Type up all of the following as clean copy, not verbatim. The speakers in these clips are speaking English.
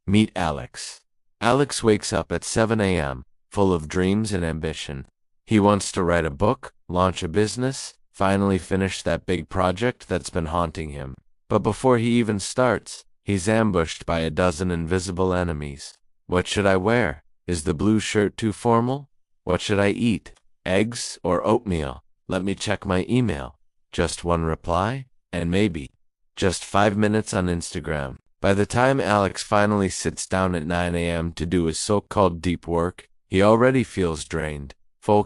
Meet Alex. Alex wakes up at 7 a.m., full of dreams and ambition. He wants to write a book, launch a business, finally finish that big project that's been haunting him. But before he even starts, he's ambushed by a dozen invisible enemies. What should I wear? Is the blue shirt too formal? What should I eat? Eggs or oatmeal? Let me check my email. Just one reply? And maybe just 5 minutes on Instagram. By the time Alex finally sits down at 9 a.m. to do his so-called deep work, he already feels drained.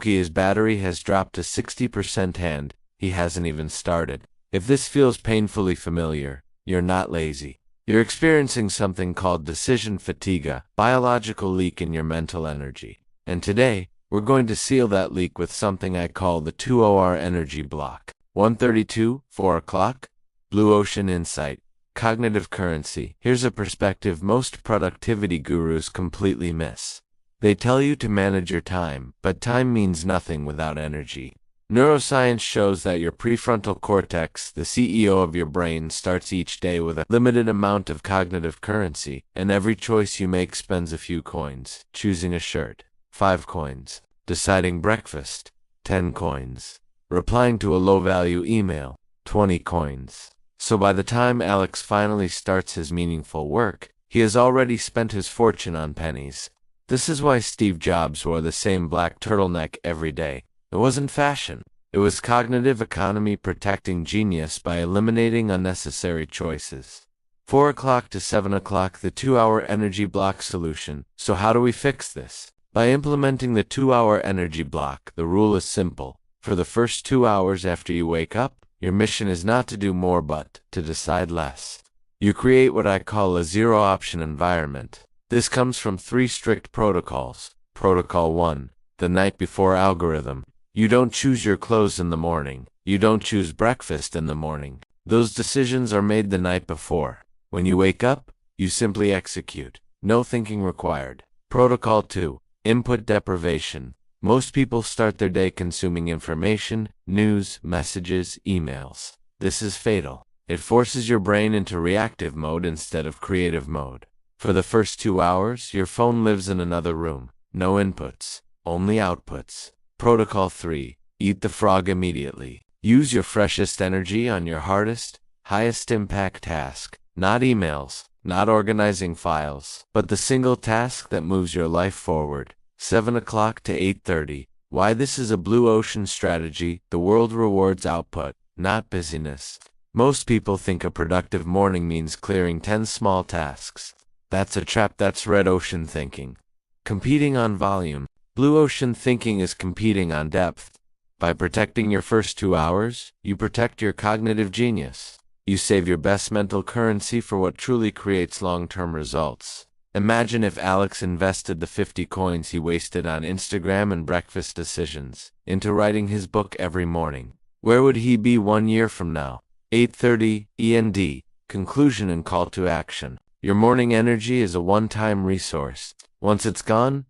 His battery has dropped to 60% and he hasn't even started. If this feels painfully familiar, you're not lazy. You're experiencing something called decision fatigue, a biological leak in your mental energy. And today, we're going to seal that leak with something I call the 2OR energy block. 1:32, 4 o'clock, Blue Ocean Insight, cognitive currency. Here's a perspective most productivity gurus completely miss. They tell you to manage your time, but time means nothing without energy. Neuroscience shows that your prefrontal cortex, the CEO of your brain, starts each day with a limited amount of cognitive currency, and every choice you make spends a few coins. Choosing a shirt, 5 coins. Deciding breakfast, 10 coins. Replying to a low-value email, 20 coins. So by the time Alex finally starts his meaningful work, he has already spent his fortune on pennies. This is why Steve Jobs wore the same black turtleneck every day. It wasn't fashion. It was cognitive economy protecting genius by eliminating unnecessary choices. 4 o'clock to 7 o'clock, the 2-hour energy block solution. So how do we fix this? By implementing the 2-hour energy block, the rule is simple. For the first 2 hours after you wake up, your mission is not to do more but to decide less. You create what I call a zero-option environment. This comes from 3 strict protocols. Protocol 1, the night before algorithm. You don't choose your clothes in the morning. You don't choose breakfast in the morning. Those decisions are made the night before. When you wake up, you simply execute. No thinking required. Protocol 2, input deprivation. Most people start their day consuming information, news, messages, emails. This is fatal. It forces your brain into reactive mode instead of creative mode. For the first 2 hours, your phone lives in another room. No inputs, only outputs. Protocol 3, eat the frog immediately. Use your freshest energy on your hardest, highest impact task. Not emails, not organizing files, but the single task that moves your life forward. 7 o'clock to 8:30. Why this is a blue ocean strategy. The world rewards output, not busyness. Most people think a productive morning means clearing 10 small tasks. That's a trap. That's red ocean thinking. Competing on volume. Blue ocean thinking is competing on depth. By protecting your first 2 hours, you protect your cognitive genius. You save your best mental currency for what truly creates long-term results. Imagine if Alex invested the 50 coins he wasted on Instagram and breakfast decisions into writing his book every morning. Where would he be 1 year from now? 8:30 END. Conclusion and call to action. Your morning energy is a one-time resource. Once it's gone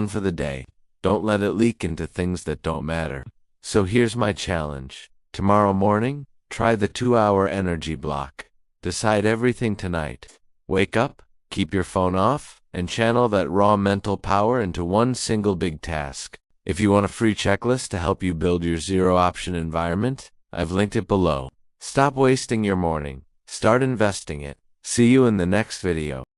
for the day. Don't let it leak into things that don't matter. So here's my challenge. Tomorrow morning, try the 2-hour energy block. Decide everything tonight. Wake up, keep your phone off, and channel that raw mental power into one single big task. If you want a free checklist to help you build your zero-option environment, I've linked it below. Stop wasting your morning. Start investing it. See you in the next video.